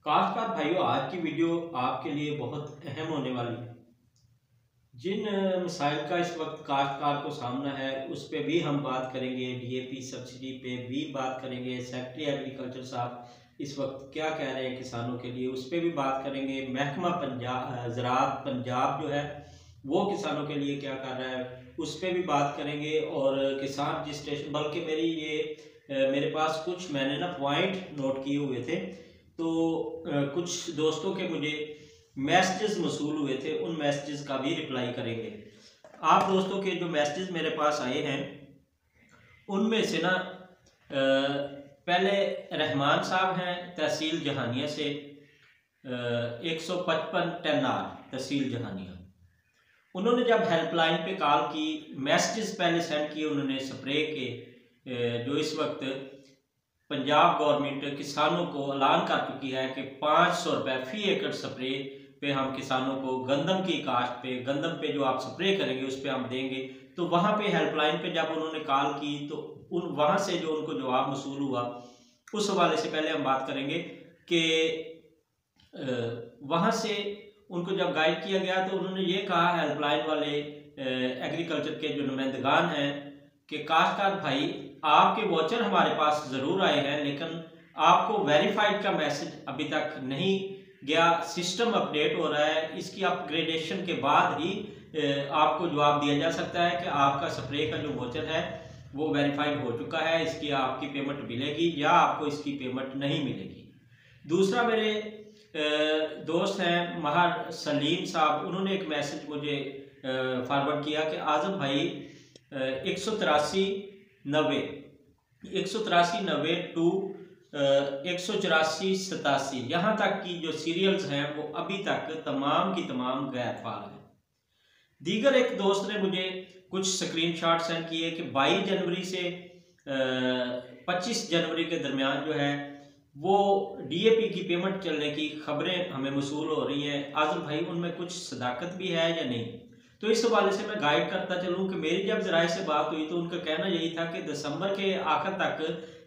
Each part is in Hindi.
काश्तकार भाइयों, आज की वीडियो आपके लिए बहुत अहम होने वाली है। जिन मसाइल का इस वक्त काश्तकार को सामना है उस पे भी हम बात करेंगे। डीएपी सब्सिडी पे भी बात करेंगे। सेक्रेटरी एग्रीकल्चर साहब इस वक्त क्या कह रहे हैं किसानों के लिए, उस पे भी बात करेंगे। महकमा पंजाब ज़राअत पंजाब जो है वो किसानों के लिए क्या कर रहा है उस पे भी बात करेंगे। और किसान रजिस्ट्रेशन, बल्कि मेरे पास कुछ मैंने ना पॉइंट नोट किए हुए थे, तो कुछ दोस्तों के मुझे मैसेजेस मसूल हुए थे, उन मैसेजेस का भी रिप्लाई करेंगे। आप दोस्तों के जो मैसेजेस मेरे पास आए हैं उनमें से ना पहले रहमान साहब हैं तहसील जहानिया से, 155 10R तहसील जहानिया। उन्होंने जब हेल्पलाइन पे कॉल की, मैसेजेस पहले सेंड किए उन्होंने स्प्रे के, जो इस वक्त पंजाब गवर्नमेंट किसानों को ऐलान कर चुकी है कि 500 रुपये फी एकड़ स्प्रे पे हम किसानों को गंदम की काश्त पे, गंदम पे जो आप स्प्रे करेंगे उस पर हम देंगे। तो वहाँ पे हेल्पलाइन पे जब उन्होंने कॉल की तो वहाँ से जो उनको जवाब मसूल हुआ उस हवाले से पहले हम बात करेंगे कि वहाँ से उनको जब गाइड किया गया तो उन्होंने ये कहा, हेल्पलाइन वाले एग्रीकल्चर के जो नुमाइंदगान हैं, कि काश्तकार भाई आपके वॉचर हमारे पास ज़रूर आए हैं लेकिन आपको वेरीफाइड का मैसेज अभी तक नहीं गया। सिस्टम अपडेट हो रहा है, इसकी अपग्रेडेशन के बाद ही आपको जवाब दिया जा सकता है कि आपका स्प्रे का जो वॉचर है वो वेरीफाइड हो चुका है, इसकी आपकी पेमेंट मिलेगी या आपको इसकी पेमेंट नहीं मिलेगी। दूसरा, मेरे दोस्त हैं महार सलीम साहब, उन्होंने एक मैसेज मुझे फॉरवर्ड किया कि आज़म भाई 18390 टू 18487 यहाँ तक की जो सीरियल्स हैं वो अभी तक तमाम की तमाम गैर फाल हैं। दीगर एक दोस्त ने मुझे कुछ स्क्रीनशॉट सेंड किए कि 22 जनवरी से 25 जनवरी के दरमियान जो है वो डीएपी की पेमेंट चलने की खबरें हमें मसूल हो रही हैं। आज़म भाई उनमें कुछ सदाकत भी है या नहीं, तो इस हवाले से मैं गाइड करता चलूँ कि मेरी जब ज़राए से बात हुई तो उनका कहना यही था कि दिसंबर के आखिर तक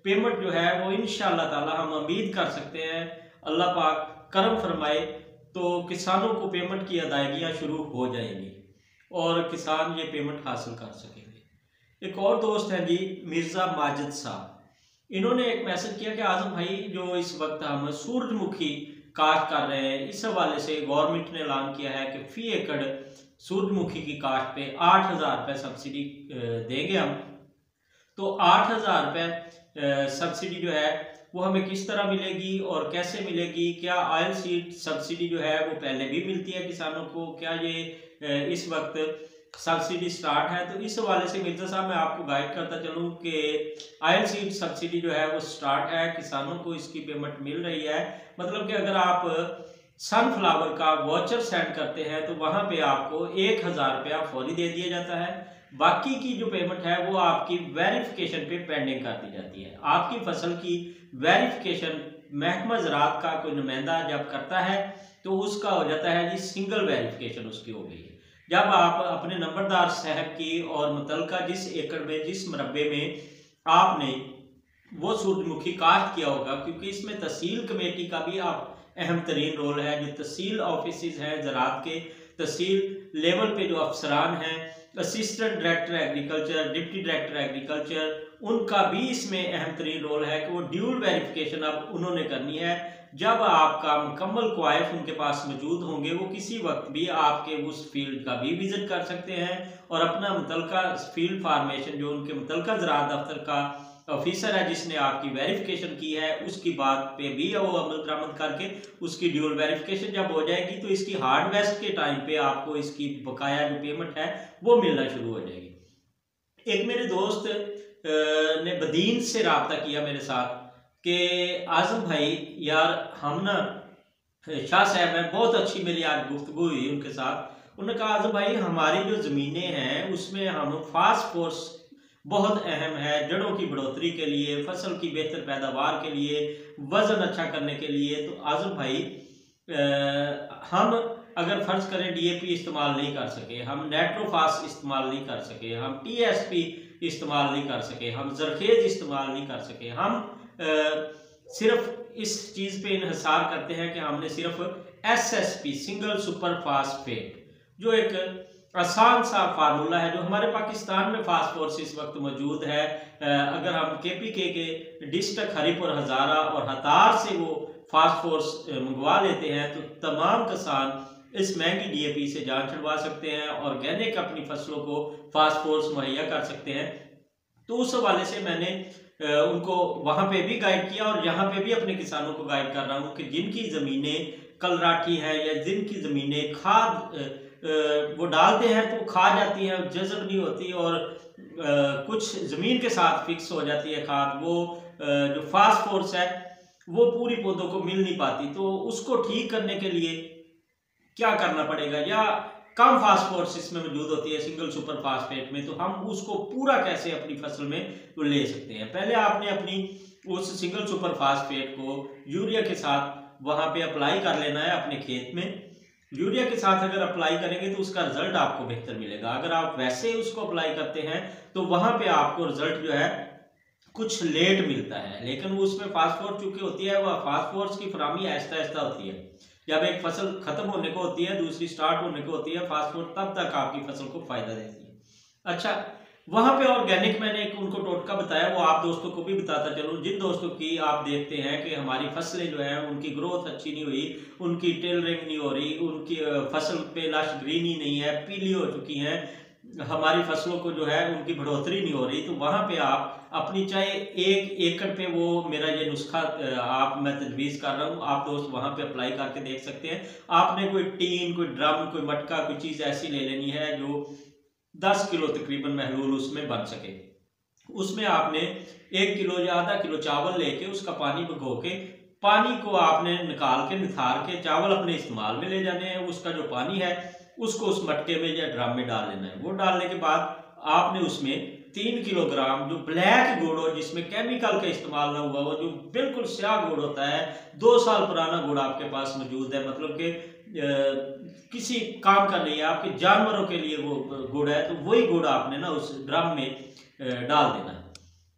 पेमेंट जो है वो इंशाअल्लाह ताला हम उम्मीद कर सकते हैं, अल्लाह पाक करम फरमाए तो किसानों को पेमेंट की अदायगियाँ शुरू हो जाएंगी और किसान ये पेमेंट हासिल कर सकेंगे। एक और दोस्त हैं जी मिर्ज़ा माजिद साहब, इन्होंने एक मैसेज किया कि आज़म भाई जो इस वक्त हम सूरजमुखी काश्त कर रहे हैं, इस हवाले से गवर्नमेंट ने ऐलान किया है कि फी एकड़ सूरजमुखी की काश्त पे 8000 रुपये सब्सिडी देंगे हम। तो 8000 रुपये सब्सिडी जो है वो हमें किस तरह मिलेगी और कैसे मिलेगी? क्या ऑयल सीड सब्सिडी जो है वो पहले भी मिलती है किसानों को? क्या ये इस वक्त सब्सिडी स्टार्ट है? तो इस हवाले से मिर्जा साहब मैं आपको गाइड करता चलूँ कि ऑयल सीड सब्सिडी जो है वो स्टार्ट है, किसानों को इसकी पेमेंट मिल रही है। मतलब कि अगर आप सनफ्लावर का वॉचर सेंड करते हैं तो वहाँ पे आपको 1000 रुपया फौरी दे दिया जाता है। बाकी की जो पेमेंट है वो आपकी वेरिफिकेशन पे पेंडिंग कर दी जाती है। आपकी फसल की वेरिफिकेशन महकमा ज़राअत का कोई नुमाइंदा जब करता है तो उसका हो जाता है जी सिंगल वेरिफिकेशन उसकी हो गई है। जब आप अपने नंबरदार साहब की और मुतलका जिस एकड़ में जिस मरबे में आपने वो सूरजमुखी काश्त किया होगा, क्योंकि इसमें तहसील कमेटी का भी आप अहम तरीन रोल है। जो तहसील ऑफिस हैं ज़राअत के, तहसील लेवल पे जो अफसरान हैं, assistant director agriculture, deputy director agriculture, उनका भी इसमें अहम तरीन रोल है कि वो ड्यूल वेरिफिकेशन अब उन्होंने करनी है। जब आपका मुकम्मल क्वाइफ उनके पास मौजूद होंगे वो किसी वक्त भी आपके उस फील्ड का भी विजिट कर सकते हैं और अपना मुतलका फील्ड फार्मेशन जो उनके मुतलका ज़राअत दफ्तर का ऑफिसर है जिसने आपकी वेरिफिकेशन की है उसकी बात पे भी वो अमल दरामद करके उसकी ड्यूल वेरिफिकेशन जब हो जाएगी तो इसकी हार्ड वेस्ट के टाइम पे आपको इसकी बकाया जो पेमेंट है वो मिलना शुरू हो जाएगी। एक मेरे दोस्त ने बदीन से रब्ता किया मेरे साथ कि आज़म भाई यार हम ना, शाह साहब हैं, बहुत अच्छी मेरी आज गुफ्तगू हुई उनके साथ। उन्होंने कहा आज़म भाई हमारी जो ज़मीनें हैं उसमें हम फास्फोरस बहुत अहम है जड़ों की बढ़ोतरी के लिए, फसल की बेहतर पैदावार के लिए, वजन अच्छा करने के लिए। तो आज़म भाई हम अगर फ़र्ज़ करें डीएपी इस्तेमाल नहीं कर सके, हम नाइट्रोफास इस्तेमाल नहीं कर सके, हम टीएसपी इस्तेमाल नहीं कर सके, हम जरखेज़ इस्तेमाल नहीं कर सके, हम सिर्फ इस चीज़ पे इन्हिसार करते हैं कि हमने सिर्फ SSP सिंगल सुपर फास्फेट, जो एक आसान सा फार्मूला है जो हमारे पाकिस्तान में फास्फोरस इस वक्त मौजूद है। अगर हम KPK के डिस्ट्रिक्ट हरिपुर, हज़ारा और हतार से वो फास्फोरस मंगवा लेते हैं तो तमाम किसान इस महंगी DAP से जान छुड़वा सकते हैं, ऑर्गेनिक अपनी फसलों को फास्फोरस मुहैया कर सकते हैं। तो उस हवाले से मैंने उनको वहाँ पे भी गाइड किया और यहाँ पे भी अपने किसानों को गाइड कर रहा हूँ कि जिनकी ज़मीनें कलराठी है या जिनकी ज़मीनें खाद वो डालते हैं तो खा जाती हैं, जज़ब नहीं होती और कुछ ज़मीन के साथ फिक्स हो जाती है खाद, वो जो फास्फोरस है वो पूरी पौधों को मिल नहीं पाती। तो उसको ठीक करने के लिए क्या करना पड़ेगा, या कम फास्फोरस इसमें मौजूद होती है सिंगल सुपर फास्फेट में, तो हम उसको पूरा कैसे अपनी फसल में तो ले सकते हैं। पहले आपने अपनी उस सिंगल सुपर फास्फेट को यूरिया के साथ वहाँ पे अप्लाई कर लेना है अपने खेत में। यूरिया के साथ अगर अप्लाई करेंगे तो उसका रिजल्ट आपको बेहतर मिलेगा। अगर आप वैसे उसको अप्लाई करते हैं तो वहाँ पे आपको रिजल्ट जो है कुछ लेट मिलता है, लेकिन वो उसमें फास्फोरस चूंकि होती है, वह फास्फोरस की फरामी आहिस्ता आहिस्ता होती है। जब एक फसल खत्म होने को होती है, दूसरी स्टार्ट होने को होती है, फास्फोरस तब तक आपकी फसल को फायदा देती है। अच्छा, वहां पे ऑर्गेनिक मैंने एक उनको टोटका बताया, वो आप दोस्तों को भी बताता चलूं। जिन दोस्तों की आप देखते हैं कि हमारी फसलें जो है उनकी ग्रोथ अच्छी नहीं हुई, उनकी टेलरिंग नहीं हो रही, उनकी फसल पे लश ग्रीनी नहीं है, पीली हो चुकी हैं, हमारी फसलों को जो है उनकी बढ़ोतरी नहीं हो रही, तो वहां पे आप अपनी चाहे 1 एकड़ पे वो मेरा ये नुस्खा मैं तजवीज़ कर रहा हूँ, आप दोस्त वहां पे अप्लाई करके देख सकते हैं। आपने कोई टीन, कोई ड्रम, कोई मटका, कोई चीज़ ऐसी ले लेनी है जो 10 किलो तकरीबन महलूल उसमें बन सके। उसमें आपने 1 किलो या आधा किलो चावल लेके उसका पानी भिगो के, पानी को आपने निकाल के निथार के चावल अपने इस्तेमाल में ले जाने हैं। उसका जो पानी है उसको उस मटके में या ड्रम में डाल लेना है। वो डालने के बाद आपने उसमें 3 किलोग्राम जो ब्लैक गुड़ हो, जिसमें केमिकल का इस्तेमाल ना हुआ हो, जो बिल्कुल स्याह गुड़ होता है, 2 साल पुराना गुड़ आपके पास मौजूद है, मतलब कि किसी काम का नहीं है, आपके जानवरों के लिए वो गुड़ है, तो वही गुड़ आपने ना उस ड्रम में डाल देना है।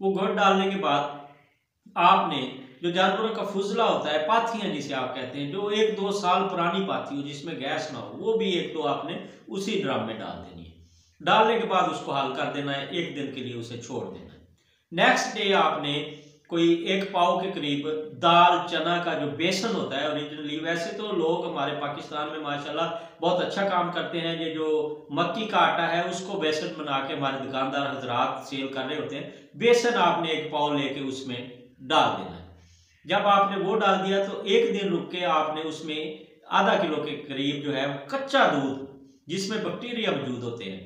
वो गुड़ डालने के बाद आपने जो जानवरों का फुजला होता है, पाथियां जिसे आप कहते हैं, जो 1-2 साल पुरानी पाथी हो जिसमें गैस ना हो, वो भी एक तो आपने उसी ड्रम में डाल देनी है। डालने के बाद उसको हल कर देना है, 1 दिन के लिए उसे छोड़ देना है। नेक्स्ट डे आपने कोई 1 पाव के करीब दाल चना का जो बेसन होता है ओरिजिनली, वैसे तो लोग हमारे पाकिस्तान में माशाल्लाह बहुत अच्छा काम करते हैं, ये जो मक्की का आटा है उसको बेसन बना के हमारे दुकानदार हजरात सेल कर रहे होते हैं। बेसन आपने 1 पाव लेके उसमें डाल देना है। जब आपने वो डाल दिया तो 1 दिन रुक के आपने उसमें आधा किलो के करीब जो है कच्चा दूध, जिसमें बैक्टीरिया मौजूद होते हैं,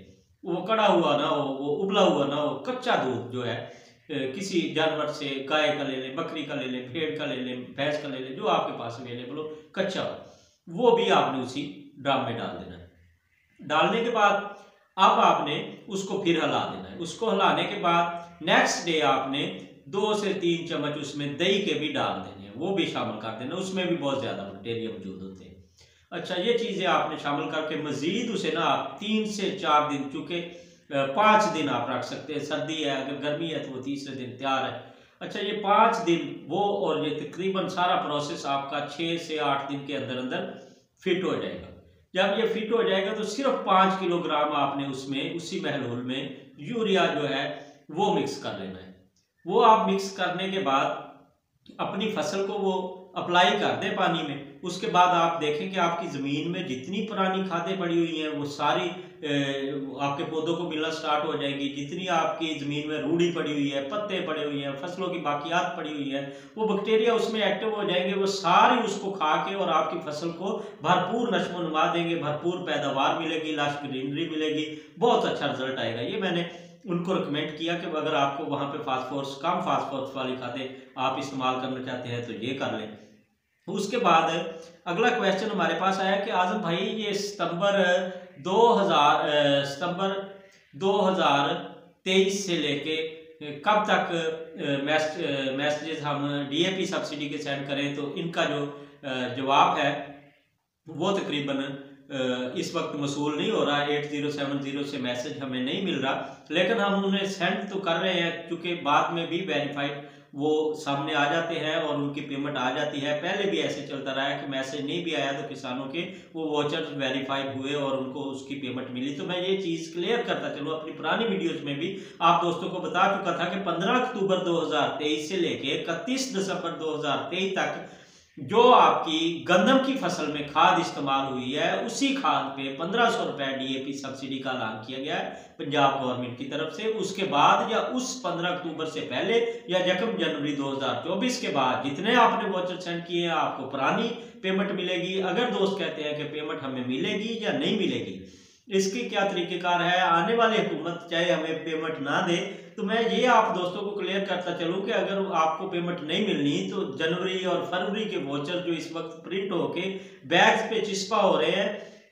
वो कड़ा हुआ ना हो, वो उबला हुआ ना हो, कच्चा दूध जो है किसी जानवर से, गाय का ले लें, बकरी का ले लें, भेड़ का ले लें, भैंस का ले लें, जो आपके पास अवेलेबल हो कच्चा, वो भी आपने उसी ड्रम में डाल देना है। डालने के बाद अब आपने उसको फिर हिला देना है। उसको हिलाने के बाद नेक्स्ट डे आपने 2 से 3 चम्मच उसमें दही के भी डाल देने हैं, वो भी शामिल कर देना, उसमें भी बहुत ज़्यादा बैक्टीरिया मौजूद होते हैं। अच्छा, ये चीज़ें आपने शामिल करके मज़ीद उसे ना आप 3 से 4 दिन, चूँकि 5 दिन आप रख सकते हैं, सर्दी है, अगर गर्मी है तो वो तीसरे दिन तैयार है। अच्छा, ये 5 दिन वो, और ये तकरीबन सारा प्रोसेस आपका 6 से 8 दिन के अंदर अंदर फिट हो जाएगा। जब ये फिट हो जाएगा तो सिर्फ 5 किलोग्राम आपने उसमें उसी महलूल में यूरिया जो है वो मिक्स कर लेना है। वो आप मिक्स करने के बाद अपनी फसल को वो अप्लाई कर दें पानी में। उसके बाद आप देखें कि आपकी ज़मीन में जितनी पुरानी खादें पड़ी हुई हैं वो सारी आपके पौधों को मिलना स्टार्ट हो जाएगी। जितनी आपकी ज़मीन में रूढ़ी पड़ी हुई है, पत्ते पड़े हुए हैं, फसलों की बाकियात पड़ी हुई है, वो बैक्टीरिया उसमें एक्टिव हो जाएंगे, वो सारी उसको खा के और आपकी फसल को भरपूर नशो नुमा देंगे, भरपूर पैदावार मिलेगी, लश ग्रीनरी मिलेगी, बहुत अच्छा रिजल्ट आएगा। ये मैंने उनको रिकमेंड किया कि अगर आपको वहाँ पे फास्फोरस, कम फास्फोरस वाली खादें आप इस्तेमाल करना चाहते हैं तो ये कर लें। उसके बाद अगला क्वेश्चन हमारे पास आया कि आजम भाई, ये सितंबर 2023 से लेके कब तक मैसेजेस हम DAP सब्सिडी के सेंड करें, तो इनका जो जवाब है वो तकरीबन इस वक्त मसूल नहीं हो रहा। 8070 से मैसेज हमें नहीं मिल रहा, लेकिन हम उन्हें सेंड तो कर रहे हैं, क्योंकि बाद में भी वेरीफाइड वो सामने आ जाते हैं और उनकी पेमेंट आ जाती है। पहले भी ऐसे चलता रहा है कि मैसेज नहीं भी आया तो किसानों के वो वाउचर वेरीफाइड हुए और उनको उसकी पेमेंट मिली। तो मैं ये चीज़ क्लियर करता चलूँ, अपनी पुरानी वीडियोज में भी आप दोस्तों को बता चुका था कि 15 अक्टूबर 2023 से लेके 31 दिसंबर 2023 तक जो आपकी गंदम की फसल में खाद इस्तेमाल हुई है, उसी खाद पे 1500 रुपए DAP सब्सिडी का ऐलान किया गया है पंजाब गवर्नमेंट की तरफ से। उसके बाद या उस 15 अक्टूबर से पहले या 1 जनवरी 2024 के बाद जितने आपने वाउचर सेंड किए हैं आपको पुरानी पेमेंट मिलेगी। अगर दोस्त कहते हैं कि पेमेंट हमें मिलेगी या नहीं मिलेगी, इसकी क्या तरीकेकार है, आने वाली हुकूमत चाहे हमें पेमेंट ना दे, तो मैं ये आप दोस्तों को क्लियर करता चलूं कि अगर आपको पेमेंट नहीं मिलनी तो जनवरी और फरवरी के वाउचर जो इस वक्त प्रिंट होके बैग्स पे चिस्पा हो रहे हैं,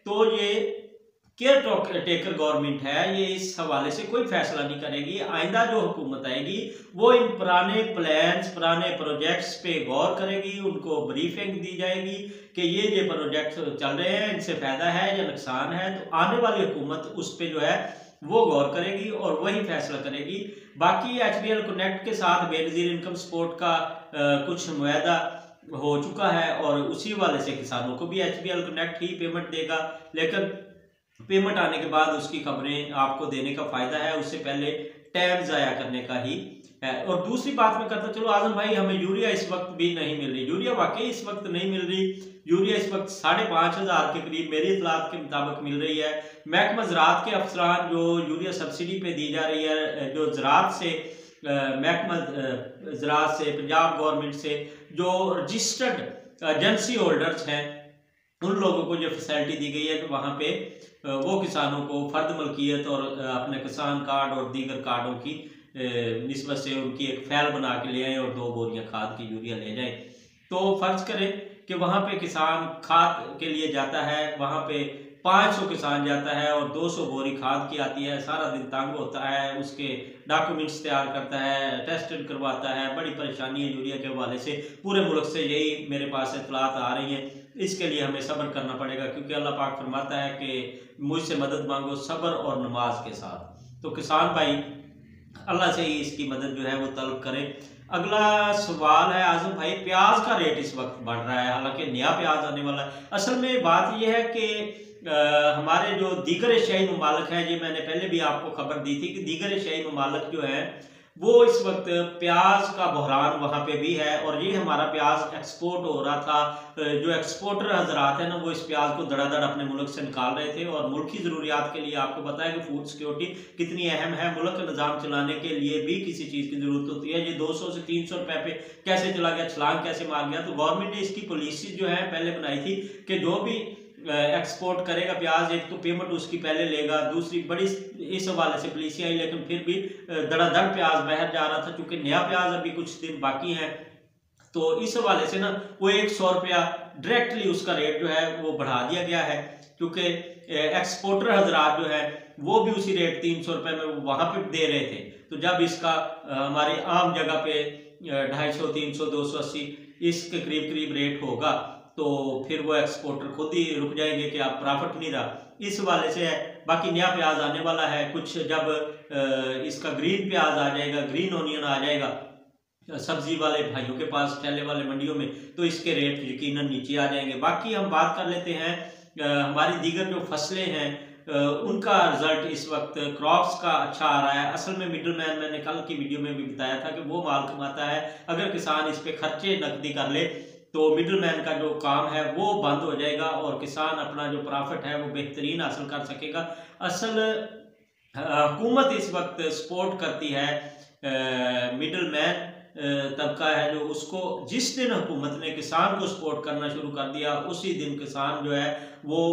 तो ये केयर टेकर गवर्नमेंट है, ये इस हवाले से कोई फैसला नहीं करेगी। आइंदा जो हुकूमत आएगी वो इन पुराने प्लान्स, पुराने प्रोजेक्ट्स पे गौर करेगी, उनको ब्रीफिंग दी जाएगी कि ये प्रोजेक्ट चल रहे हैं, इनसे फायदा है या नुकसान है। तो आने वाली हुकूमत उस पर जो है वो गौर करेगी और वही फैसला करेगी। बाकी HBL कनेक्ट के साथ बेनजीर इनकम सपोर्ट का कुछ मुआहदा हो चुका है और उसी वाले से किसानों को भी HBL कनेक्ट ही पेमेंट देगा, लेकिन पेमेंट आने के बाद उसकी खबरें आपको देने का फायदा है, उससे पहले टाइम जाया करने का ही है। और दूसरी बात मैं करता चलो आजम भाई, हमें यूरिया इस वक्त भी नहीं मिल रही। यूरिया वाकई इस वक्त नहीं मिल रही। यूरिया इस वक्त 5500 के करीब मेरी इतलात के मुताबिक मिल रही है। महकमा ज़राअत के अफसरान जो यूरिया सब्सिडी पे दी जा रही है, जो ज़राअत से महकमा ज़राअत से पंजाब गवर्नमेंट से जो रजिस्टर्ड एजेंसी होल्डर्स हैं, उन लोगों को ये फैसिलिटी दी गई है कि वहाँ पे वो किसानों को फर्द मलकियत और अपने किसान कार्ड और दीगर कार्डों की निस्बत से उनकी एक फाइल बना के ले आए और 2 बोरियां खाद की यूरिया ले जाए। तो फर्ज करें कि वहाँ पे किसान खाद के लिए जाता है, वहाँ पे 500 किसान जाता है और 200 बोरी खाद की आती है, सारा दिन तंग होता है, उसके डॉक्यूमेंट्स तैयार करता है, टेस्टेड करवाता है, बड़ी परेशानी है यूरिया के हवाले से। पूरे मुल्क से यही मेरे पास इतलात आ रही हैं। इसके लिए हमें सब्र करना पड़ेगा, क्योंकि अल्लाह पाक फरमाता है कि मुझसे मदद मांगो सब्र और नमाज के साथ। तो किसान भाई अल्लाह से ही इसकी मदद जो है वो तलब करें। अगला सवाल है आजम भाई, प्याज का रेट इस वक्त बढ़ रहा है, हालांकि नया प्याज आने वाला है। असल में बात यह है कि हमारे जो दीगर एशियाई ममालिक हैं, ये मैंने पहले भी आपको खबर दी थी कि दीगर एशियाई ममालिक जो है वो इस वक्त प्याज का बहरान वहाँ पे भी है और ये हमारा प्याज एक्सपोर्ट हो रहा था। जो एक्सपोर्टर हजरात हैं ना, वो इस प्याज को धड़ाधड़ अपने मुल्क से निकाल रहे थे और मुल्क की ज़रूरियात के लिए आपको पता है कि फूड सिक्योरिटी कितनी अहम है। मुल्क का निज़ाम चलाने के लिए भी किसी चीज़ की ज़रूरत होती है। ये 200 से 300 रुपए पे कैसे चला गया, छलांग कैसे मार गया। तो गवर्नमेंट ने इसकी पॉलिसी जो है पहले बनाई थी कि जो भी एक्सपोर्ट करेगा प्याज, एक तो पेमेंट उसकी पहले लेगा, दूसरी बड़ी इस हवाले से पॉलिसी आई, लेकिन फिर भी धड़ाधड़ प्याज बाहर जा रहा था। चूंकि नया प्याज अभी कुछ दिन बाकी है, तो इस हवाले से ना वो 100 रुपया डायरेक्टली उसका रेट जो है वो बढ़ा दिया गया है। क्योंकि एक्सपोर्टर हजरात जो है वो भी उसी रेट 300 रुपये में वहाँ पे दे रहे थे। तो जब इसका हमारी आम जगह पे 250, 300, 280 इसके करीब करीब रेट होगा, तो फिर वो एक्सपोर्टर खुद ही रुक जाएंगे कि आप प्रॉफिट नहीं रहा। इस वाले से है। बाकी नया प्याज आने वाला है कुछ, जब इसका ग्रीन प्याज आ जाएगा, ग्रीन ओनियन आ जाएगा सब्जी वाले भाइयों के पास, ठेले वाले मंडियों में, तो इसके रेट यकीनन नीचे आ जाएंगे। बाकी हम बात कर लेते हैं हमारी दीगर जो फसलें हैं उनका रिजल्ट इस वक्त क्रॉप्स का अच्छा आ रहा है। असल में मिडल मैन, मैंने कल की वीडियो में भी बताया था कि वो माल कमाता है। अगर किसान इस पे खर्चे नकदी कर ले तो मिडल मैन का जो काम है वो बंद हो जाएगा और किसान अपना जो प्रॉफिट है वो बेहतरीन हासिल कर सकेगा। असल हुकूमत इस वक्त सपोर्ट करती है मिडल मैन तबका है जो, उसको जिस दिन हुकूमत ने किसान को सपोर्ट करना शुरू कर दिया उसी दिन किसान जो है वो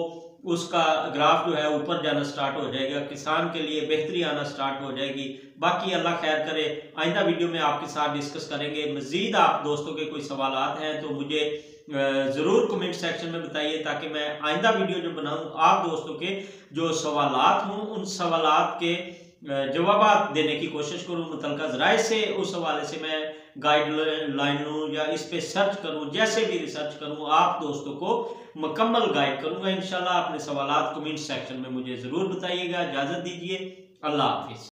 उसका ग्राफ जो है ऊपर जाना स्टार्ट हो जाएगा, किसान के लिए बेहतरी आना स्टार्ट हो जाएगी। बाकी अल्लाह खैर करे, आइंदा वीडियो में आपके साथ डिस्कस करेंगे। मजीद आप दोस्तों के कोई सवालात हैं तो मुझे ज़रूर कमेंट सेक्शन में बताइए, ताकि मैं आइंदा वीडियो जो बनाऊं आप दोस्तों के जो सवालात हों उन सवालात के जवाब देने की कोशिश करूँ। मुतल्लिका ज़राए से उस हवाले से मैं गाइडलाइन लूँ या इस पे सर्च करूँ, जैसे भी रिसर्च करूँ आप दोस्तों को मुकम्मल गाइड करूँगा इंशाल्लाह। अपने सवालात कमेंट सेक्शन में मुझे ज़रूर बताइएगा। इजाज़त दीजिए, अल्लाह हाफिज़।